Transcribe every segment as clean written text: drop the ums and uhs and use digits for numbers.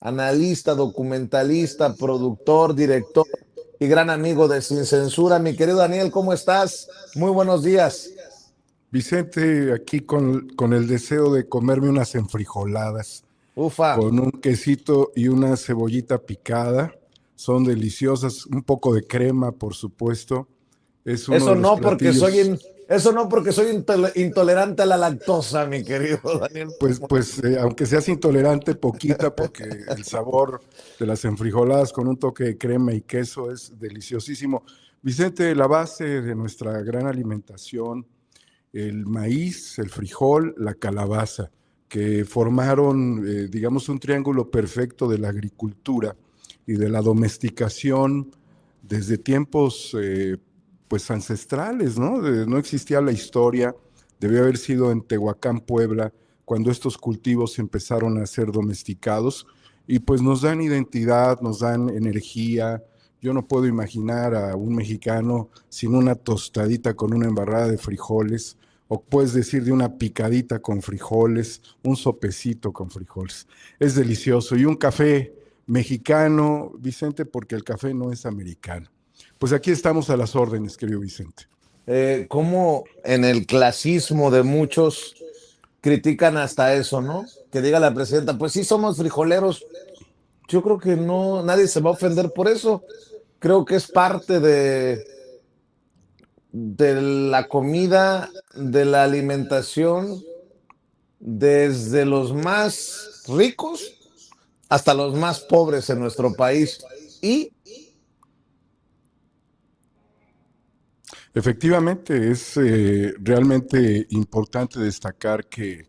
analista, documentalista, productor, director y gran amigo de Sin Censura. Mi querido Daniel, ¿cómo estás? Muy buenos días. Vicente, aquí con el deseo de comerme unas enfrijoladas Ufa, con un quesito y una cebollita picada. Son deliciosas, un poco de crema, por supuesto. Es uno eso de los no porque platillos, eso no porque soy intolerante a la lactosa, mi querido Daniel. aunque seas intolerante, poquita, porque el sabor de las enfrijoladas con un toque de crema y queso es deliciosísimo. Vicente, la base de nuestra gran alimentación, el maíz, el frijol, la calabaza, que formaron, digamos, un triángulo perfecto de la agricultura y de la domesticación desde tiempos pues ancestrales, ¿no? No existía la historia, debió haber sido en Tehuacán, Puebla, cuando estos cultivos empezaron a ser domesticados y pues nos dan identidad, nos dan energía. Yo no puedo imaginar a un mexicano sin una tostadita con una embarrada de frijoles, o puedes decir de una picadita con frijoles, un sopecito con frijoles. Es delicioso. Y un café mexicano, Vicente, porque el café no es americano. Pues aquí estamos a las órdenes, querido Vicente. Como en el clasismo de muchos critican hasta eso, ¿no? Que diga la presidenta, pues sí somos frijoleros. Yo creo que no, nadie se va a ofender por eso. Creo que es parte de la comida, de la alimentación, desde los más ricos hasta los más pobres en nuestro país. Y Efectivamente, es realmente importante destacar que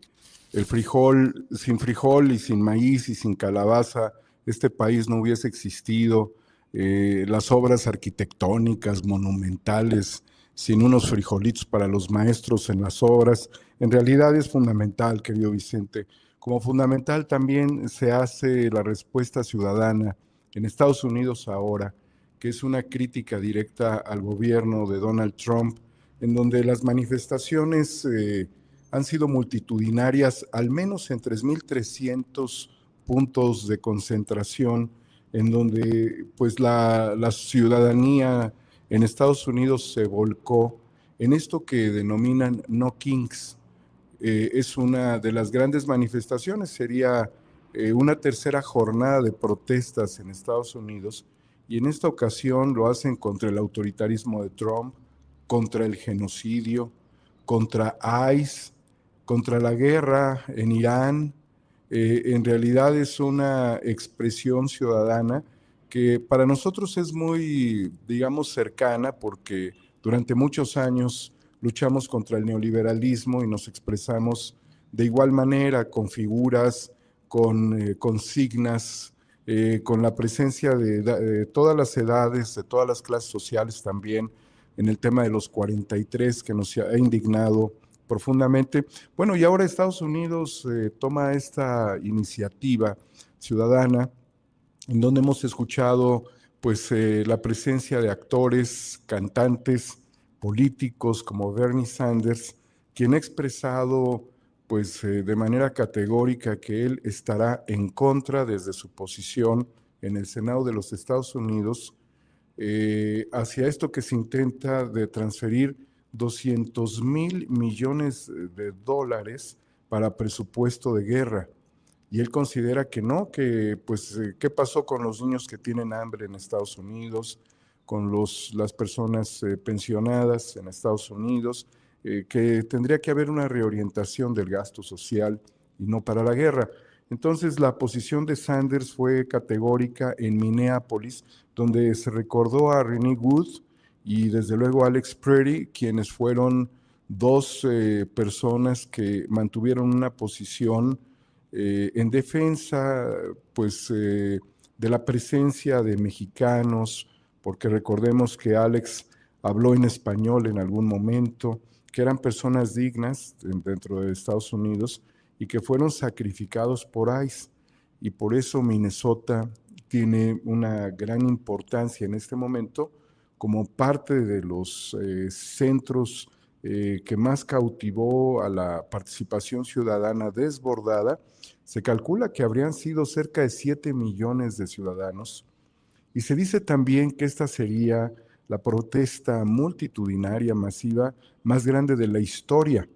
el frijol, sin frijol y sin maíz y sin calabaza, este país no hubiese existido. Las obras arquitectónicas, monumentales, sin unos frijolitos para los maestros en las obras, en realidad es fundamental, querido Vicente. Como fundamental también se hace la respuesta ciudadana en Estados Unidos ahora, que es una crítica directa al gobierno de Donald Trump, en donde las manifestaciones han sido multitudinarias, al menos en 3.300 puntos de concentración, en donde pues la ciudadanía en Estados Unidos se volcó en esto que denominan No Kings. Es una de las grandes manifestaciones, sería una tercera jornada de protestas en Estados Unidos, y en esta ocasión lo hacen contra el autoritarismo de Trump, contra el genocidio, contra ICE, contra la guerra en Irán. En realidad es una expresión ciudadana que para nosotros es muy, digamos, cercana, porque durante muchos años luchamos contra el neoliberalismo y nos expresamos de igual manera, con figuras, con consignas, con la presencia de todas las edades, de todas las clases sociales también, en el tema de los 43, que nos ha indignado profundamente. Bueno, y ahora Estados Unidos toma esta iniciativa ciudadana, en donde hemos escuchado pues la presencia de actores, cantantes, políticos como Bernie Sanders, quien ha expresado pues de manera categórica que él estará en contra desde su posición en el Senado de los Estados Unidos hacia esto que se intenta de transferir 200.000 millones de dólares para presupuesto de guerra. Y él considera que no, que pues, ¿qué pasó con los niños que tienen hambre en Estados Unidos, con las personas pensionadas en Estados Unidos? Que tendría que haber una reorientación del gasto social y no para la guerra. Entonces la posición de Sanders fue categórica en Minneapolis, donde se recordó a Renee Wood y desde luego a Alex Pretty, quienes fueron dos personas que mantuvieron una posición en defensa pues, de la presencia de mexicanos, porque recordemos que Alex habló en español en algún momento, que eran personas dignas dentro de Estados Unidos y que fueron sacrificados por ICE. Y por eso Minnesota tiene una gran importancia en este momento como parte de los centros que más cautivó a la participación ciudadana desbordada. Se calcula que habrían sido cerca de 7 millones de ciudadanos y se dice también que esta sería la protesta multitudinaria masiva más grande de la historia.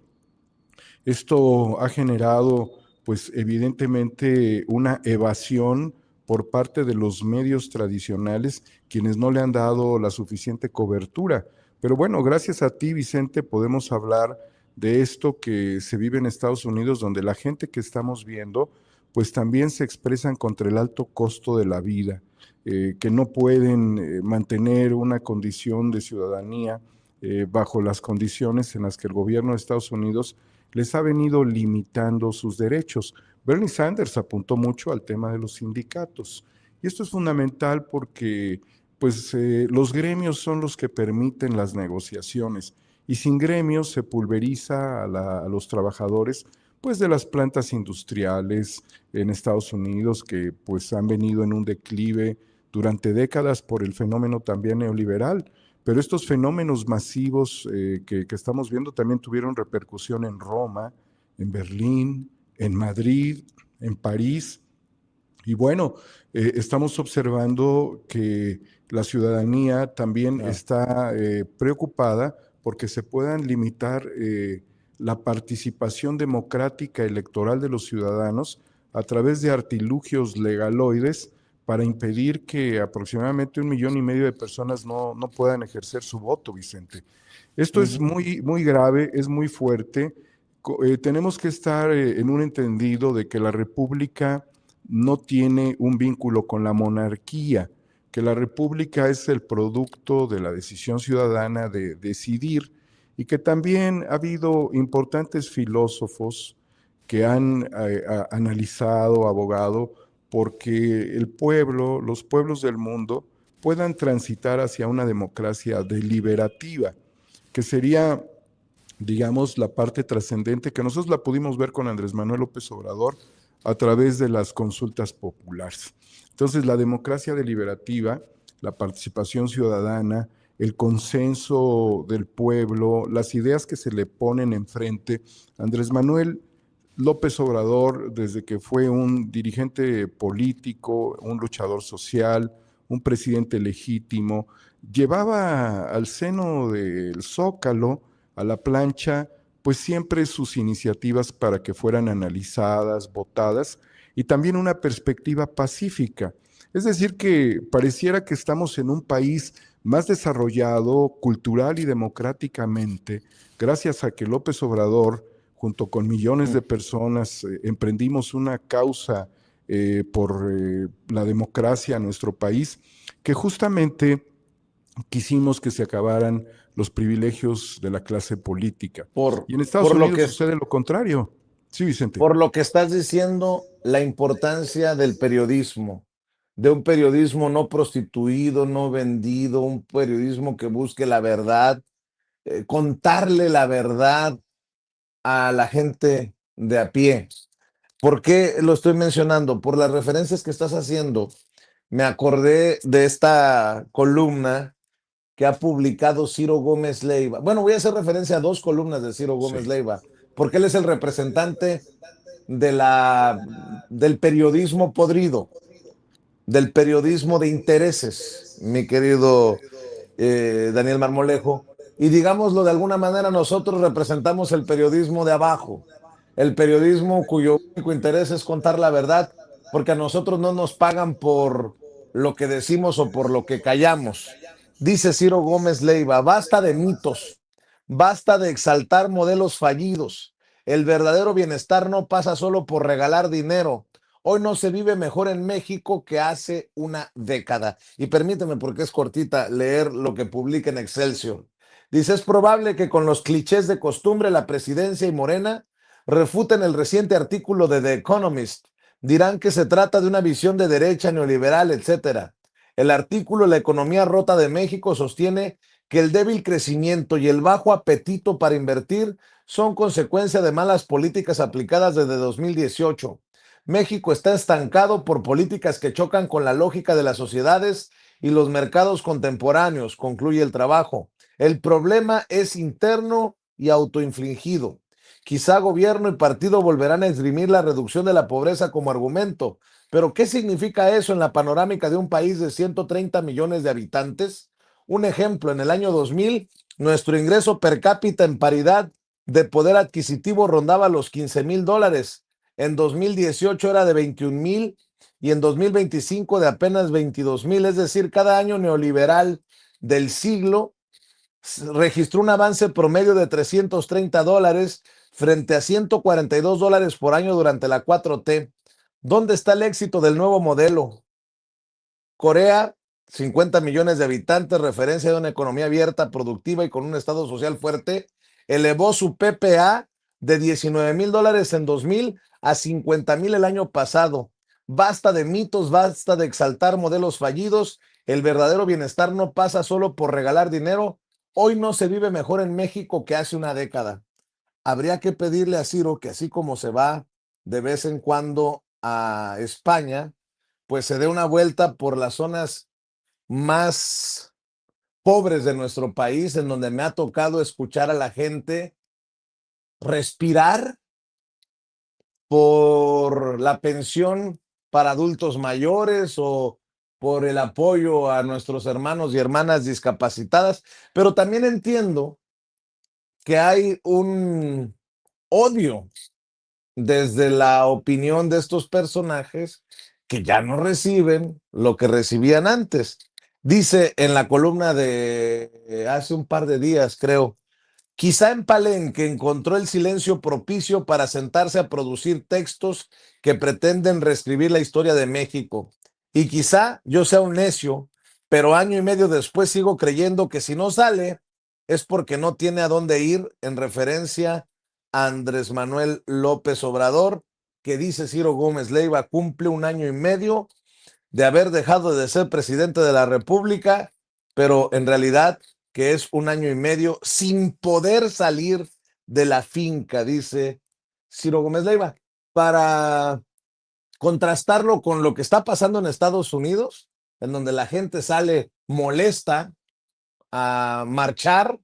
Esto ha generado, pues evidentemente, una evasión por parte de los medios tradicionales, quienes no le han dado la suficiente cobertura. Pero bueno, gracias a ti, Vicente, podemos hablar de esto que se vive en Estados Unidos, donde la gente que estamos viendo, pues también se expresan contra el alto costo de la vida, que no pueden mantener una condición de ciudadanía bajo las condiciones en las que el gobierno de Estados Unidos les ha venido limitando sus derechos. Bernie Sanders apuntó mucho al tema de los sindicatos. Y esto es fundamental porque pues, los gremios son los que permiten las negociaciones. Y sin gremios se pulveriza a los trabajadores pues, de las plantas industriales en Estados Unidos que pues, han venido en un declive durante décadas por el fenómeno también neoliberal. Pero estos fenómenos masivos que estamos viendo también tuvieron repercusión en Roma, en Berlín, en Madrid, en París. Y bueno, estamos observando que la ciudadanía también está preocupada porque se puedan limitar la participación democrática electoral de los ciudadanos a través de artilugios legaloides para impedir que aproximadamente 1,5 millones de personas no puedan ejercer su voto, Vicente. Esto es muy grave, es muy fuerte. Tenemos que estar en un entendido de que la República no tiene un vínculo con la monarquía, que la República es el producto de la decisión ciudadana de decidir y que también ha habido importantes filósofos que han analizado, abogado, porque el pueblo, los pueblos del mundo puedan transitar hacia una democracia deliberativa, que sería, digamos, la parte trascendente que nosotros la pudimos ver con Andrés Manuel López Obrador a través de las consultas populares. Entonces, la democracia deliberativa, la participación ciudadana, el consenso del pueblo, las ideas que se le ponen enfrente. Andrés Manuel López Obrador, desde que fue un dirigente político, un luchador social, un presidente legítimo, llevaba al seno del Zócalo, a la plancha, pues siempre sus iniciativas para que fueran analizadas, votadas, y también una perspectiva pacífica. Es decir, que pareciera que estamos en un país más desarrollado cultural y democráticamente, gracias a que López Obrador, junto con millones de personas, emprendimos una causa por la democracia en nuestro país, que justamente quisimos que se acabaran los privilegios de la clase política. Por, Y en Estados por lo Unidos que sucede lo contrario. Sí, Vicente. Por lo que estás diciendo, la importancia del periodismo, de un periodismo no prostituido, no vendido, un periodismo que busque la verdad, contarle la verdad a la gente de a pie. ¿Por qué lo estoy mencionando? Por las referencias que estás haciendo. Me acordé de esta columna que ha publicado Ciro Gómez Leiva. Bueno, voy a hacer referencia a dos columnas de Ciro Gómez Sí. Leiva, porque él es el representante de del periodismo podrido, del periodismo de intereses, mi querido Daniel Marmolejo. Y digámoslo de alguna manera, nosotros representamos el periodismo de abajo, el periodismo cuyo único interés es contar la verdad, porque a nosotros no nos pagan por lo que decimos o por lo que callamos. Dice Ciro Gómez Leiva, basta de mitos, basta de exaltar modelos fallidos. El verdadero bienestar no pasa solo por regalar dinero. Hoy no se vive mejor en México que hace una década. Y permíteme, porque es cortita, leer lo que publica en Excelsior. Dice, es probable que con los clichés de costumbre la presidencia y Morena refuten el reciente artículo de The Economist. Dirán que se trata de una visión de derecha neoliberal, etcétera. El artículo La economía rota de México sostiene que el débil crecimiento y el bajo apetito para invertir son consecuencia de malas políticas aplicadas desde 2018. México está estancado por políticas que chocan con la lógica de las sociedades y los mercados contemporáneos, concluye el trabajo. El problema es interno y autoinfligido. Quizá gobierno y partido volverán a esgrimir la reducción de la pobreza como argumento, pero ¿qué significa eso en la panorámica de un país de 130 millones de habitantes? Un ejemplo, en el año 2000, nuestro ingreso per cápita en paridad de poder adquisitivo rondaba los $15,000. En 2018 era de 21,000 y en 2025 de apenas 22,000. Es decir, cada año neoliberal del siglo registró un avance promedio de $330 frente a $142 por año durante la 4T. ¿Dónde está el éxito del nuevo modelo? Corea, 50 millones de habitantes, referencia de una economía abierta, productiva y con un estado social fuerte, elevó su PPA de $19,000 en 2000 a 50,000 el año pasado. Basta de mitos, basta de exaltar modelos fallidos. El verdadero bienestar no pasa solo por regalar dinero. Hoy no se vive mejor en México que hace una década. Habría que pedirle a Ciro que así como se va de vez en cuando a España, pues se dé una vuelta por las zonas más pobres de nuestro país, en donde me ha tocado escuchar a la gente respirar por la pensión para adultos mayores o por el apoyo a nuestros hermanos y hermanas discapacitadas, pero también entiendo que hay un odio desde la opinión de estos personajes que ya no reciben lo que recibían antes. Dice en la columna de hace un par de días, creo, quizá en Palenque encontró el silencio propicio para sentarse a producir textos que pretenden reescribir la historia de México. Y quizá yo sea un necio, pero año y medio después sigo creyendo que si no sale es porque no tiene a dónde ir, en referencia a Andrés Manuel López Obrador, que dice Ciro Gómez Leiva cumple un año y medio de haber dejado de ser presidente de la República, pero en realidad que es un año y medio sin poder salir de la finca, dice Ciro Gómez Leiva. Para contrastarlo con lo que está pasando en Estados Unidos, en donde la gente sale molesta a marchar,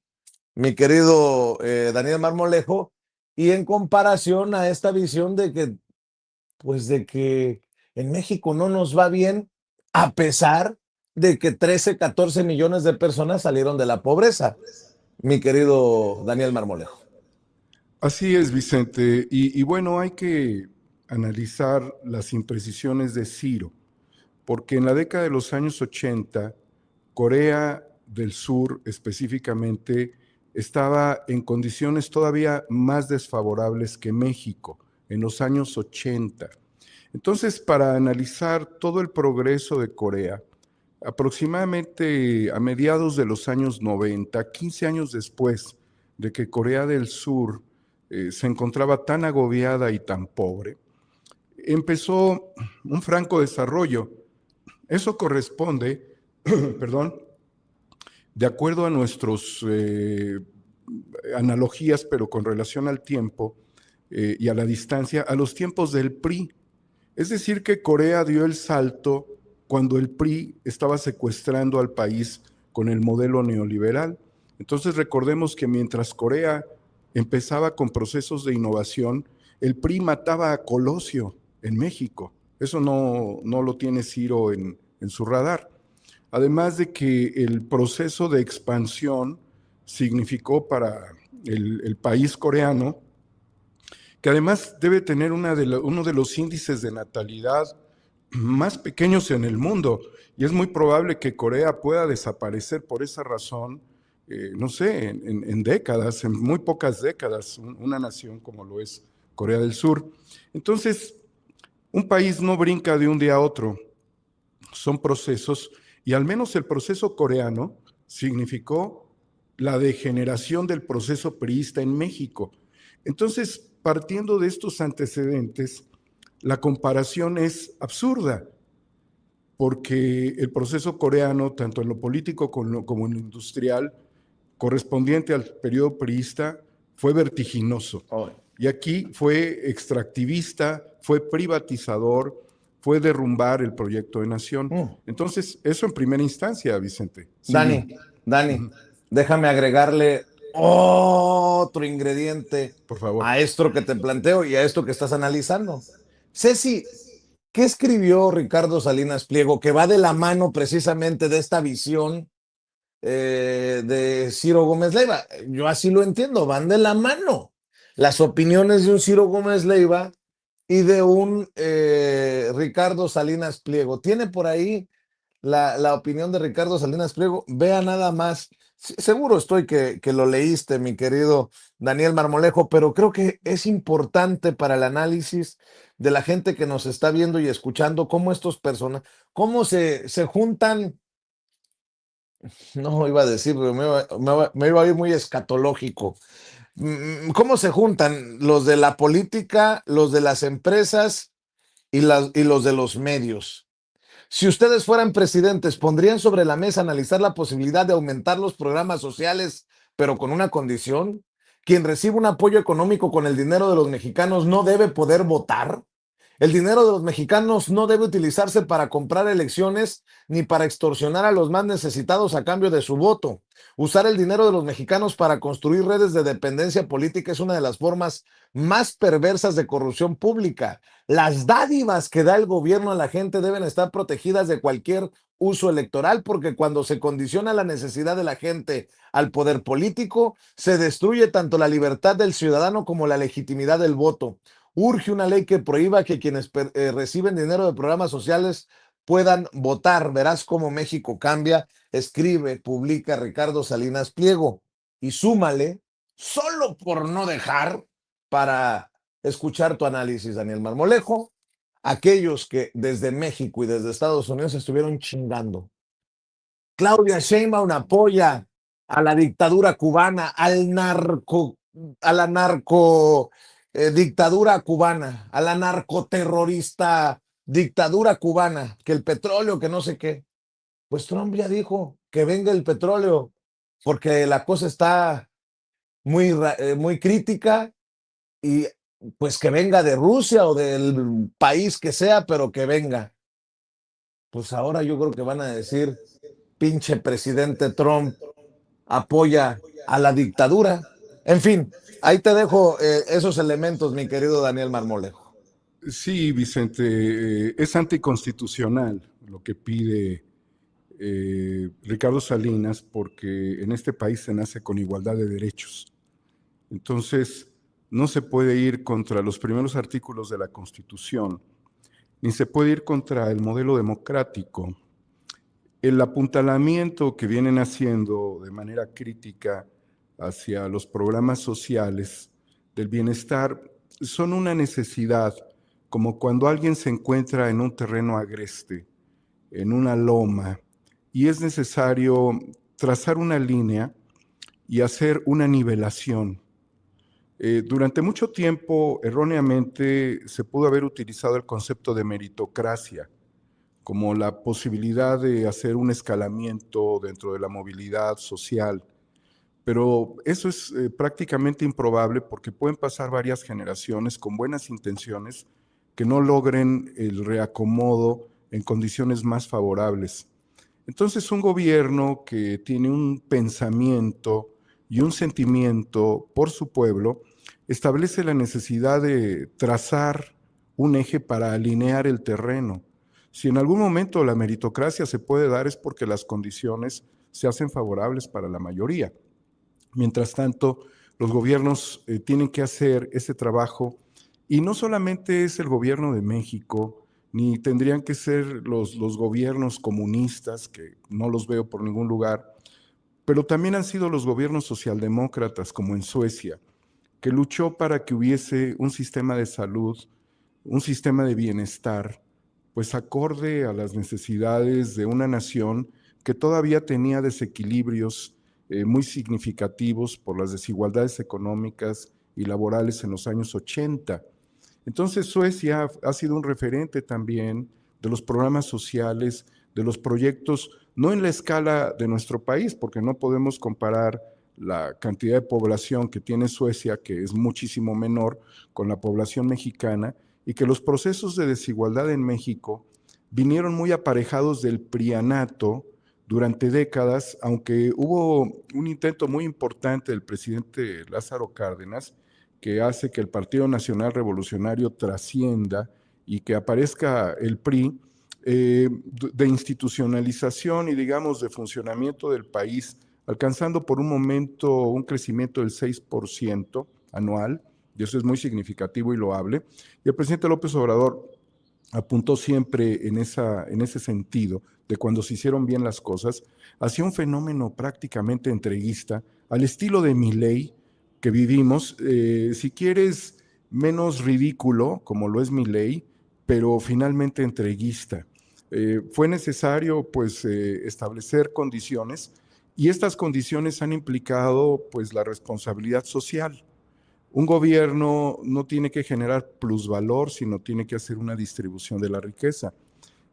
mi querido Daniel Marmolejo, y en comparación a esta visión de que, pues de que en México no nos va bien, a pesar de que 13, 14 millones de personas salieron de la pobreza, mi querido Daniel Marmolejo. Así es, Vicente. Y bueno, hay que analizar las imprecisiones de Ciro, porque en la década de los años 80, Corea del Sur específicamente estaba en condiciones todavía más desfavorables que México en los años 80. Entonces, para analizar todo el progreso de Corea, aproximadamente a mediados de los años 90, 15 años después de que Corea del Sur se encontraba tan agobiada y tan pobre, empezó un franco desarrollo. Eso corresponde, perdón, de acuerdo a nuestras analogías, pero con relación al tiempo y a la distancia, a los tiempos del PRI. Es decir, que Corea dio el salto cuando el PRI estaba secuestrando al país con el modelo neoliberal. Entonces recordemos que mientras Corea empezaba con procesos de innovación, el PRI mataba a Colosio en México. Eso no lo tiene Ciro en su radar. Además de que el proceso de expansión significó para el país coreano, que además debe tener uno de los índices de natalidad más pequeños en el mundo, y es muy probable que Corea pueda desaparecer por esa razón, no sé, en décadas, en muy pocas décadas, una nación como lo es Corea del Sur. Entonces, un país no brinca de un día a otro, son procesos, y al menos el proceso coreano significó la degeneración del proceso priista en México. Entonces, partiendo de estos antecedentes, la comparación es absurda, porque el proceso coreano, tanto en lo político como en lo industrial, correspondiente al periodo priista, fue vertiginoso. Y aquí fue extractivista, fue privatizador, fue derrumbar el proyecto de nación. Entonces, eso en primera instancia, Vicente. Sí. Dani, déjame agregarle otro ingrediente Por favor. a esto que te planteo y a esto que estás analizando. Ceci, ¿qué escribió Ricardo Salinas Pliego que va de la mano precisamente de esta visión de Ciro Gómez Leiva? Yo así lo entiendo, van de la mano. Las opiniones de un Ciro Gómez Leiva y de un Ricardo Salinas Pliego. Tiene por ahí la opinión de Ricardo Salinas Pliego. Vea nada más. Seguro estoy que lo leíste, mi querido Daniel Marmolejo, pero creo que es importante para el análisis de la gente que nos está viendo y escuchando cómo estos personas, cómo se juntan. No iba a decir, pero me iba a ir muy escatológico. ¿Cómo se juntan los de la política, los de las empresas y los de los medios? Si ustedes fueran presidentes, ¿pondrían sobre la mesa analizar la posibilidad de aumentar los programas sociales, pero con una condición? Quien recibe un apoyo económico con el dinero de los mexicanos no debe poder votar. El dinero de los mexicanos no debe utilizarse para comprar elecciones ni para extorsionar a los más necesitados a cambio de su voto. Usar el dinero de los mexicanos para construir redes de dependencia política es una de las formas más perversas de corrupción pública. Las dádivas que da el gobierno a la gente deben estar protegidas de cualquier uso electoral, porque cuando se condiciona la necesidad de la gente al poder político, se destruye tanto la libertad del ciudadano como la legitimidad del voto. Urge una ley que prohíba que quienes reciben dinero de programas sociales puedan votar. Verás cómo México cambia. Escribe, publica Ricardo Salinas Pliego. Y súmale, solo por no dejar para escuchar tu análisis, Daniel Marmolejo, aquellos que desde México y desde Estados Unidos estuvieron chingando. Claudia Sheinbaum apoya a la dictadura cubana, a la narco dictadura cubana, a la narcoterrorista dictadura cubana, que el petróleo, que no sé qué. Pues Trump ya dijo que venga el petróleo, porque la cosa está muy crítica y pues que venga de Rusia o del país que sea, pero que venga. Pues ahora yo creo que van a decir, pinche presidente Trump apoya a la dictadura. En fin, ahí te dejo esos elementos, mi querido Daniel Marmolejo. Sí, Vicente, es anticonstitucional lo que pide Ricardo Salinas porque en este país se nace con igualdad de derechos. Entonces, no se puede ir contra los primeros artículos de la Constitución, ni se puede ir contra el modelo democrático. El apuntalamiento que vienen haciendo de manera crítica hacia los programas sociales del bienestar son una necesidad, como cuando alguien se encuentra en un terreno agreste, en una loma, y es necesario trazar una línea y hacer una nivelación. Durante mucho tiempo, erróneamente, se pudo haber utilizado el concepto de meritocracia como la posibilidad de hacer un escalamiento dentro de la movilidad social, pero eso es prácticamente improbable porque pueden pasar varias generaciones con buenas intenciones que no logren el reacomodo en condiciones más favorables. Entonces, un gobierno que tiene un pensamiento y un sentimiento por su pueblo establece la necesidad de trazar un eje para alinear el terreno. Si en algún momento la meritocracia se puede dar es porque las condiciones se hacen favorables para la mayoría. Mientras tanto, los gobiernos tienen que hacer ese trabajo y no solamente es el gobierno de México, ni tendrían que ser los gobiernos comunistas, que no los veo por ningún lugar, pero también han sido los gobiernos socialdemócratas, como en Suecia, que luchó para que hubiese un sistema de salud, un sistema de bienestar, pues acorde a las necesidades de una nación que todavía tenía desequilibrios muy significativos por las desigualdades económicas y laborales en los años 80. Entonces Suecia ha sido un referente también de los programas sociales, de los proyectos, no en la escala de nuestro país, porque no podemos comparar la cantidad de población que tiene Suecia, que es muchísimo menor, con la población mexicana, y que los procesos de desigualdad en México vinieron muy aparejados del prianato, durante décadas, aunque hubo un intento muy importante del presidente Lázaro Cárdenas, que hace que el Partido Nacional Revolucionario trascienda y que aparezca el PRI, de institucionalización y digamos de funcionamiento del país, alcanzando por un momento un crecimiento del 6% anual, y eso es muy significativo y loable. Y el presidente López Obrador apuntó siempre en ese sentido, de cuando se hicieron bien las cosas, hacia un fenómeno prácticamente entreguista, al estilo de Milei que vivimos, si quieres, menos ridículo, como lo es Milei, pero finalmente entreguista. Fue necesario, pues, establecer condiciones, y estas condiciones han implicado, pues, la responsabilidad social. Un gobierno no tiene que generar plusvalor, sino tiene que hacer una distribución de la riqueza.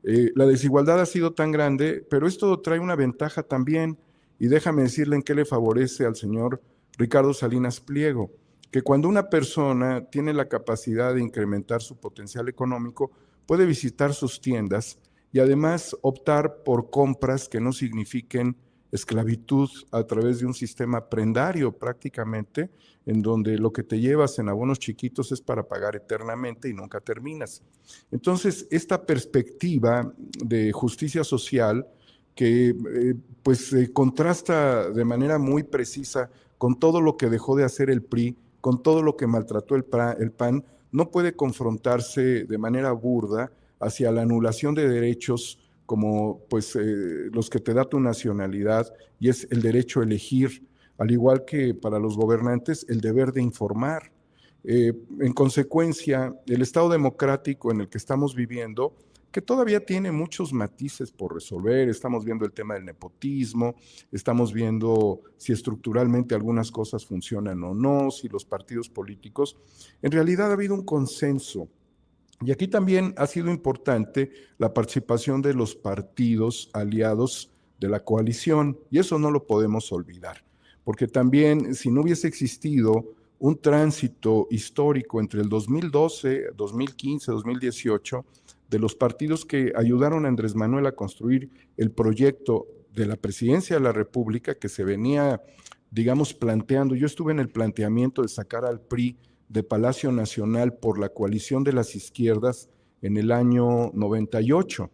La desigualdad ha sido tan grande, pero esto trae una ventaja también, y déjame decirle en qué le favorece al señor Ricardo Salinas Pliego, que cuando una persona tiene la capacidad de incrementar su potencial económico, puede visitar sus tiendas y además optar por compras que no signifiquen esclavitud a través de un sistema prendario prácticamente, en donde lo que te llevas en abonos chiquitos es para pagar eternamente y nunca terminas. Entonces, esta perspectiva de justicia social que pues contrasta de manera muy precisa con todo lo que dejó de hacer el PRI, con todo lo que maltrató el PAN, no puede confrontarse de manera burda hacia la anulación de derechos como pues los que te da tu nacionalidad, y es el derecho a elegir, al igual que para los gobernantes el deber de informar. En consecuencia, el Estado democrático en el que estamos viviendo, que todavía tiene muchos matices por resolver, estamos viendo el tema del nepotismo, estamos viendo si estructuralmente algunas cosas funcionan o no, si los partidos políticos, en realidad ha habido un consenso. Y aquí también ha sido importante la participación de los partidos aliados de la coalición, y eso no lo podemos olvidar, porque también si no hubiese existido un tránsito histórico entre el 2012, 2015, 2018, de los partidos que ayudaron a Andrés Manuel a construir el proyecto de la presidencia de la República que se venía, digamos, planteando. Yo estuve en el planteamiento de sacar al PRI de Palacio Nacional por la coalición de las izquierdas en el año 98,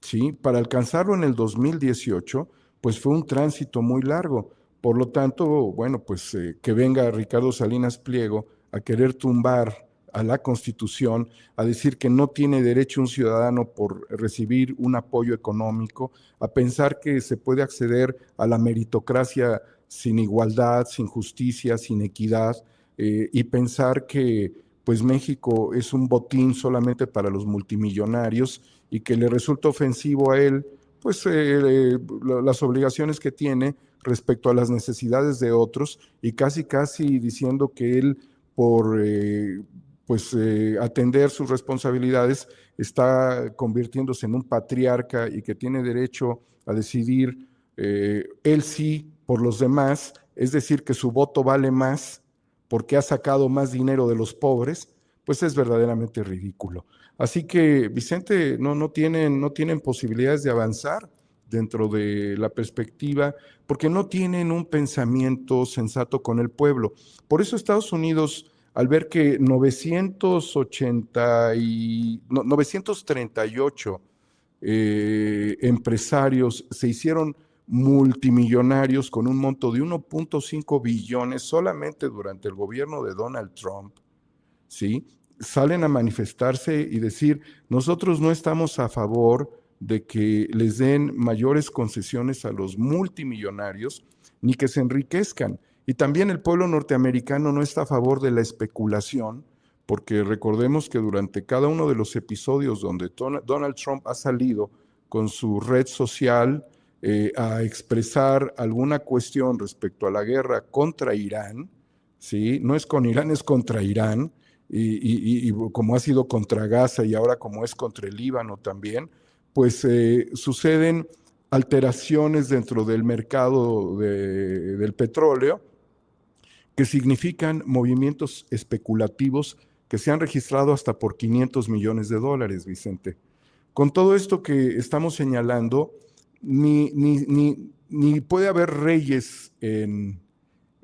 ¿sí? Para alcanzarlo en el 2018, pues fue un tránsito muy largo. Por lo tanto, bueno, pues que venga Ricardo Salinas Pliego a querer tumbar a la Constitución, a decir que no tiene derecho un ciudadano por recibir un apoyo económico, a pensar que se puede acceder a la meritocracia sin igualdad, sin justicia, sin equidad, y pensar que pues México es un botín solamente para los multimillonarios y que le resulta ofensivo a él pues las obligaciones que tiene respecto a las necesidades de otros, y casi diciendo que él por atender sus responsabilidades está convirtiéndose en un patriarca y que tiene derecho a decidir él sí por los demás, es decir, que su voto vale más porque ha sacado más dinero de los pobres, pues es verdaderamente ridículo. Así que, Vicente, no tienen posibilidades de avanzar dentro de la perspectiva, porque no tienen un pensamiento sensato con el pueblo. Por eso Estados Unidos, al ver que 938 empresarios se hicieron multimillonarios con un monto de 1.5 billones solamente durante el gobierno de Donald Trump, ¿sí? Salen a manifestarse y decir, nosotros no estamos a favor de que les den mayores concesiones a los multimillonarios, ni que se enriquezcan. Y también el pueblo norteamericano no está a favor de la especulación, porque recordemos que durante cada uno de los episodios donde Donald Trump ha salido con su red social a expresar alguna cuestión respecto a la guerra contra Irán, ¿sí? No es con Irán, es contra Irán, y como ha sido contra Gaza y ahora como es contra el Líbano también, pues suceden alteraciones dentro del mercado del petróleo que significan movimientos especulativos que se han registrado hasta por 500 millones de dólares, Vicente. Con todo esto que estamos señalando, ni puede haber reyes en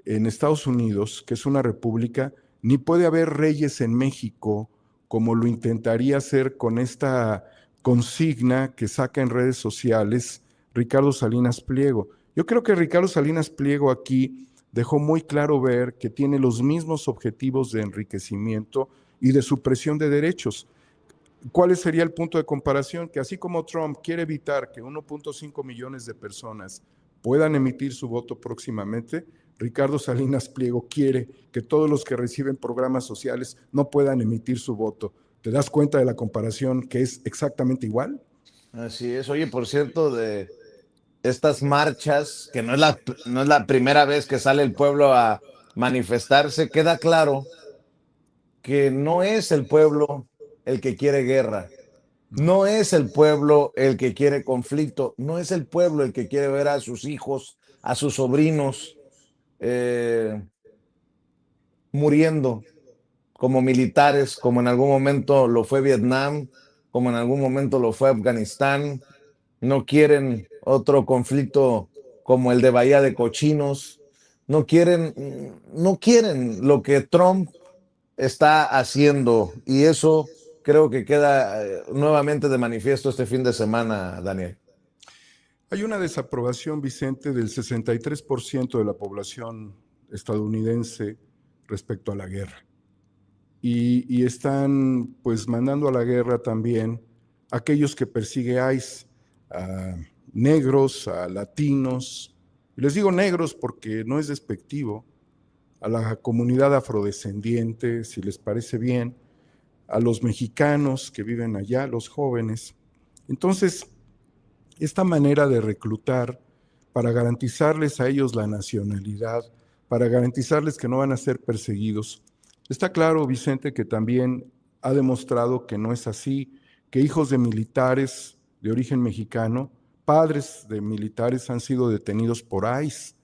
Estados Unidos, que es una república, ni puede haber reyes en México, como lo intentaría hacer con esta consigna que saca en redes sociales Ricardo Salinas Pliego. Yo creo que Ricardo Salinas Pliego aquí dejó muy claro ver que tiene los mismos objetivos de enriquecimiento y de supresión de derechos. ¿Cuál sería el punto de comparación? Que así como Trump quiere evitar que 1.5 millones de personas puedan emitir su voto próximamente, Ricardo Salinas Pliego quiere que todos los que reciben programas sociales no puedan emitir su voto. ¿Te das cuenta de la comparación que es exactamente igual? Así es. Oye, por cierto, de estas marchas, que no es la primera vez que sale el pueblo a manifestarse, queda claro que no es el pueblo el que quiere guerra, No. no es el pueblo el que quiere conflicto, no es el pueblo el que quiere ver a sus hijos, a sus sobrinos eh, muriendo como militares, como en algún momento lo fue Vietnam, como en algún momento lo fue Afganistán. No quieren otro conflicto como el de Bahía de Cochinos. No quieren lo que Trump está haciendo, y eso creo que queda nuevamente de manifiesto este fin de semana, Daniel. Hay una desaprobación, Vicente, del 63% de la población estadounidense respecto a la guerra. Y están pues mandando a la guerra también a aquellos que persigue ICE, a negros, a latinos. Y les digo negros porque no es despectivo, a la comunidad afrodescendiente, si les parece bien, a los mexicanos que viven allá, los jóvenes. Entonces, esta manera de reclutar para garantizarles a ellos la nacionalidad, para garantizarles que no van a ser perseguidos. Está claro, Vicente, que también ha demostrado que no es así, que hijos de militares de origen mexicano, padres de militares han sido detenidos por ICE.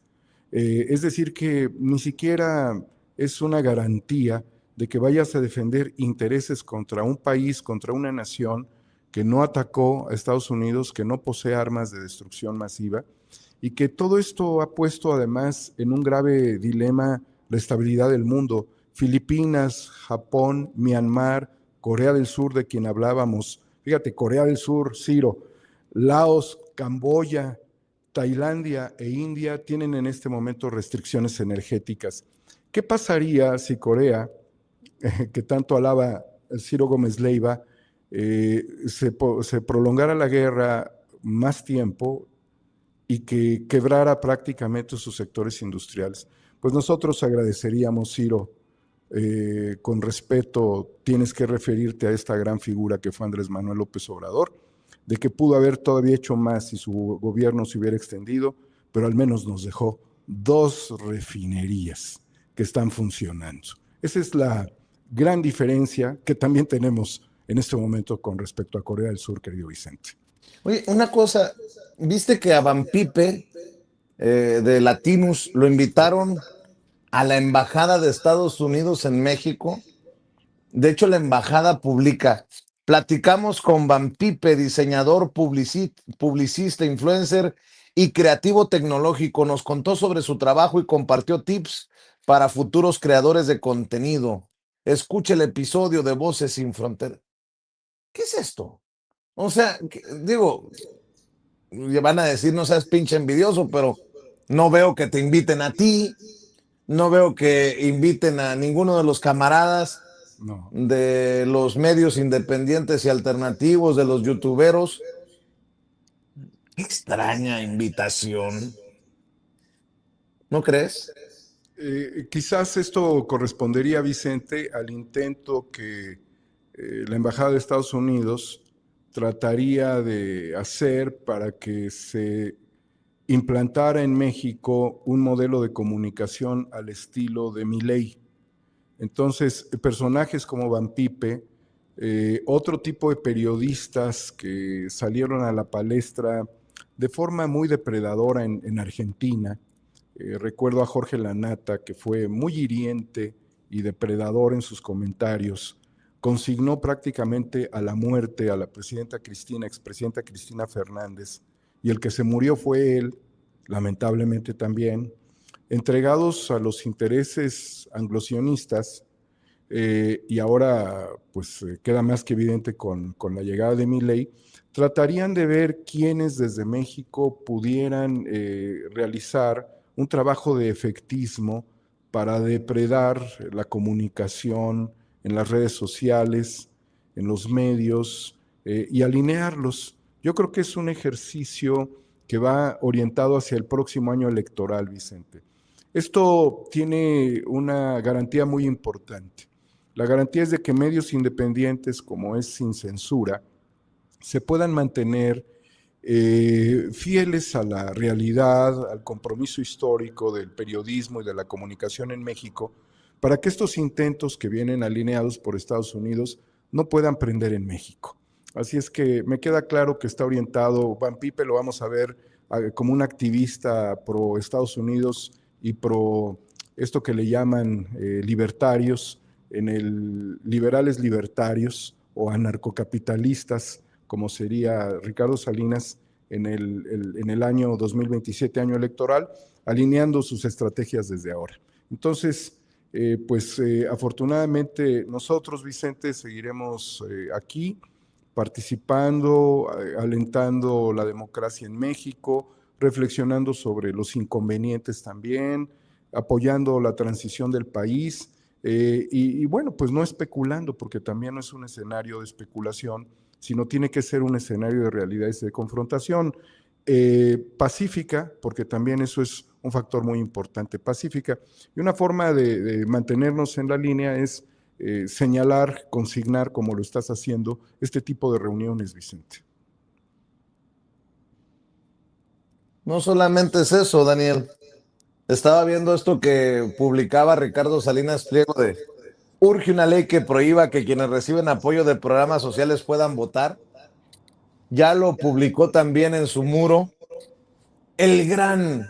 Es decir, que ni siquiera es una garantía de que vayas a defender intereses contra un país, contra una nación que no atacó a Estados Unidos, que no posee armas de destrucción masiva, y que todo esto ha puesto además en un grave dilema la estabilidad del mundo. Filipinas, Japón, Myanmar, Corea del Sur, de quien hablábamos, fíjate, Corea del Sur, Ciro, Laos, Camboya, Tailandia e India tienen en este momento restricciones energéticas. ¿Qué pasaría si Corea, que tanto alaba Ciro Gómez Leiva, se prolongara la guerra más tiempo y que quebrara prácticamente sus sectores industriales? Pues nosotros agradeceríamos, Ciro, con respeto, tienes que referirte a esta gran figura que fue Andrés Manuel López Obrador, de que pudo haber todavía hecho más si su gobierno se hubiera extendido, pero al menos nos dejó 2 refinerías que están funcionando. Esa es la gran diferencia que también tenemos en este momento con respecto a Corea del Sur, querido Vicente. Oye, una cosa, viste que a Van Pipe de Latinus lo invitaron a la embajada de Estados Unidos en México. De hecho, la embajada publica: platicamos con Van Pipe, diseñador, publicista, influencer y creativo tecnológico. Nos contó sobre su trabajo y compartió tips para futuros creadores de contenido. Escuche el episodio de Voces Sin Fronteras. ¿Qué es esto? O sea, digo, van a decir no seas pinche envidioso, pero no veo que te inviten a ti, no veo que inviten a ninguno de los camaradas No. de los medios independientes y alternativos, de los youtuberos. Qué extraña invitación, ¿no crees? Quizás esto correspondería, Vicente, al intento que la Embajada de Estados Unidos trataría de hacer para que se implantara en México un modelo de comunicación al estilo de Milei. Entonces, personajes como Van Pipe, otro tipo de periodistas que salieron a la palestra de forma muy depredadora en Argentina. Recuerdo a Jorge Lanata, que fue muy hiriente y depredador en sus comentarios. Consignó prácticamente a la muerte a la expresidenta Cristina Fernández, y el que se murió fue él, lamentablemente también, entregados a los intereses anglosionistas, y ahora pues queda más que evidente con la llegada de Milei, tratarían de ver quiénes desde México pudieran realizar un trabajo de efectismo para depredar la comunicación en las redes sociales, en los medios, y alinearlos. Yo creo que es un ejercicio que va orientado hacia el próximo año electoral, Vicente. Esto tiene una garantía muy importante. La garantía es de que medios independientes, como es Sin Censura, se puedan mantener fieles a la realidad, al compromiso histórico del periodismo y de la comunicación en México, para que estos intentos que vienen alineados por Estados Unidos no puedan prender en México. Así es que me queda claro que está orientado, Van Pipe lo vamos a ver como un activista pro Estados Unidos y pro esto que le llaman libertarios, en el liberales libertarios o anarcocapitalistas, como sería Ricardo Salinas en el año 2027, año electoral, alineando sus estrategias desde ahora. Entonces, afortunadamente nosotros, Vicente, seguiremos aquí participando, alentando la democracia en México, reflexionando sobre los inconvenientes también, apoyando la transición del país y bueno, pues no especulando, porque también no es un escenario de especulación, sino tiene que ser un escenario de realidades de confrontación pacífica, porque también eso es un factor muy importante, pacífica. Y una forma de mantenernos en la línea es señalar, consignar, como lo estás haciendo, este tipo de reuniones, Vicente. No solamente es eso, Daniel. Estaba viendo esto que publicaba Ricardo Salinas Pliego de urge una ley que prohíba que quienes reciben apoyo de programas sociales puedan votar. Ya lo publicó también en su muro el gran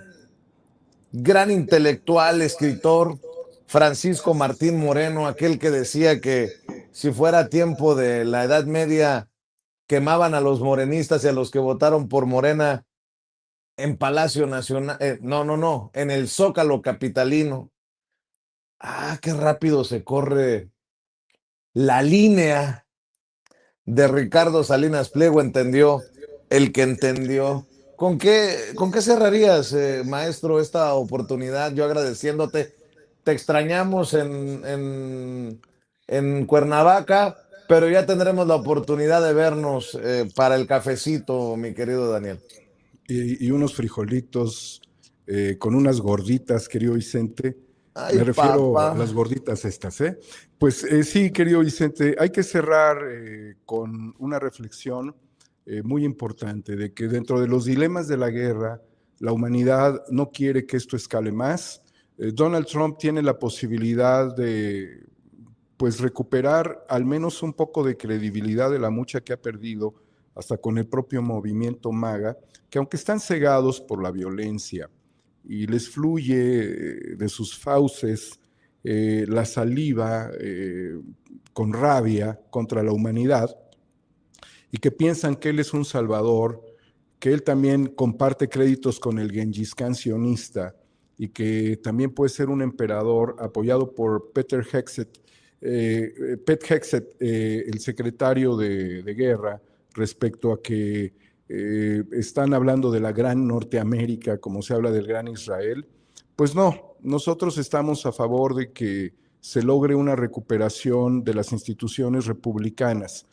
intelectual, escritor Francisco Martín Moreno, aquel que decía que si fuera tiempo de la Edad Media quemaban a los morenistas y a los que votaron por Morena en Palacio Nacional, no, en el Zócalo capitalino. Ah, qué rápido se corre la línea de Ricardo Salinas Pliego, entendió el que entendió. ¿Con qué cerrarías, maestro, esta oportunidad? Yo agradeciéndote. Te extrañamos en Cuernavaca, pero ya tendremos la oportunidad de vernos para el cafecito, mi querido Daniel. Y unos frijolitos con unas gorditas, querido Vicente. Ay, Me refiero a las papá. gorditas estas, ¿eh? Pues sí, querido Vicente, hay que cerrar con una reflexión muy importante de que dentro de los dilemas de la guerra, la humanidad no quiere que esto escale más. Donald Trump tiene la posibilidad de pues recuperar al menos un poco de credibilidad de la mucha que ha perdido hasta con el propio movimiento MAGA, que aunque están cegados por la violencia y les fluye de sus fauces la saliva con rabia contra la humanidad, y que piensan que él es un salvador, que él también comparte créditos con el Gengis Khan sionista y que también puede ser un emperador apoyado por Peter Hegseth, Pete Hegseth, el secretario de guerra, respecto a que están hablando de la gran Norteamérica, como se habla del gran Israel. Pues no, nosotros estamos a favor de que se logre una recuperación de las instituciones republicanas.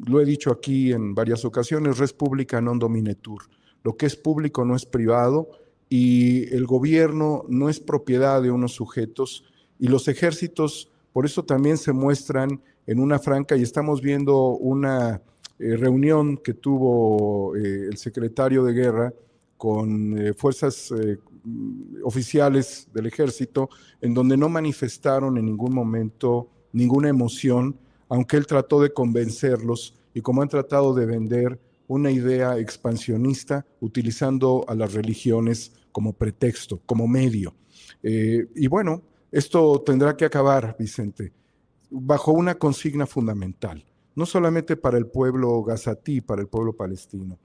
Lo he dicho aquí en varias ocasiones, res publica non dominetur. Lo que es público no es privado y el gobierno no es propiedad de unos sujetos y los ejércitos por eso también se muestran en una franca y estamos viendo una reunión que tuvo el secretario de guerra con fuerzas oficiales del ejército en donde no manifestaron en ningún momento ninguna emoción, aunque él trató de convencerlos y como han tratado de vender una idea expansionista utilizando a las religiones como pretexto, como medio. Y bueno, esto tendrá que acabar, Vicente, bajo una consigna fundamental, no solamente para el pueblo gazatí, para el pueblo palestino,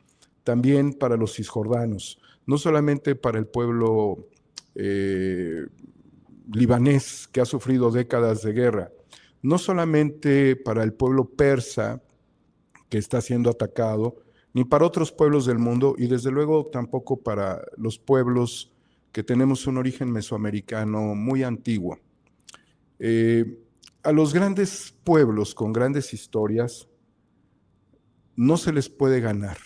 también para los cisjordanos, no solamente para el pueblo libanés que ha sufrido décadas de guerra, no solamente para el pueblo persa que está siendo atacado, ni para otros pueblos del mundo, y desde luego tampoco para los pueblos que tenemos un origen mesoamericano muy antiguo. A los grandes pueblos con grandes historias no se les puede ganar,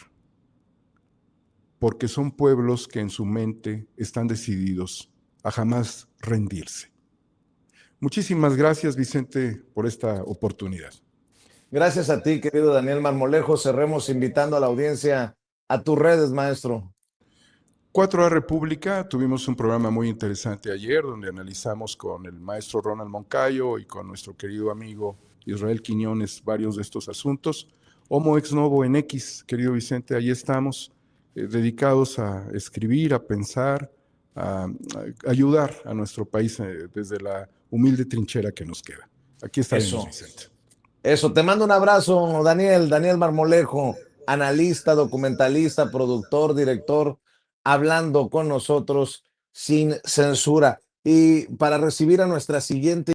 porque son pueblos que en su mente están decididos a jamás rendirse. Muchísimas gracias, Vicente, por esta oportunidad. Gracias a ti, querido Daniel Marmolejo. Cerremos invitando a la audiencia a tus redes, maestro. 4A República, tuvimos un programa muy interesante ayer donde analizamos con el maestro Ronald Moncayo y con nuestro querido amigo Israel Quiñones varios de estos asuntos. Homo ex novo en X, querido Vicente, ahí estamos, dedicados a escribir, a pensar, a ayudar a nuestro país desde la humilde trinchera que nos queda. Aquí estaremos, Vicente. Eso, te mando un abrazo, Daniel Marmolejo, analista, documentalista, productor, director, hablando con nosotros sin censura. Y para recibir a nuestra siguiente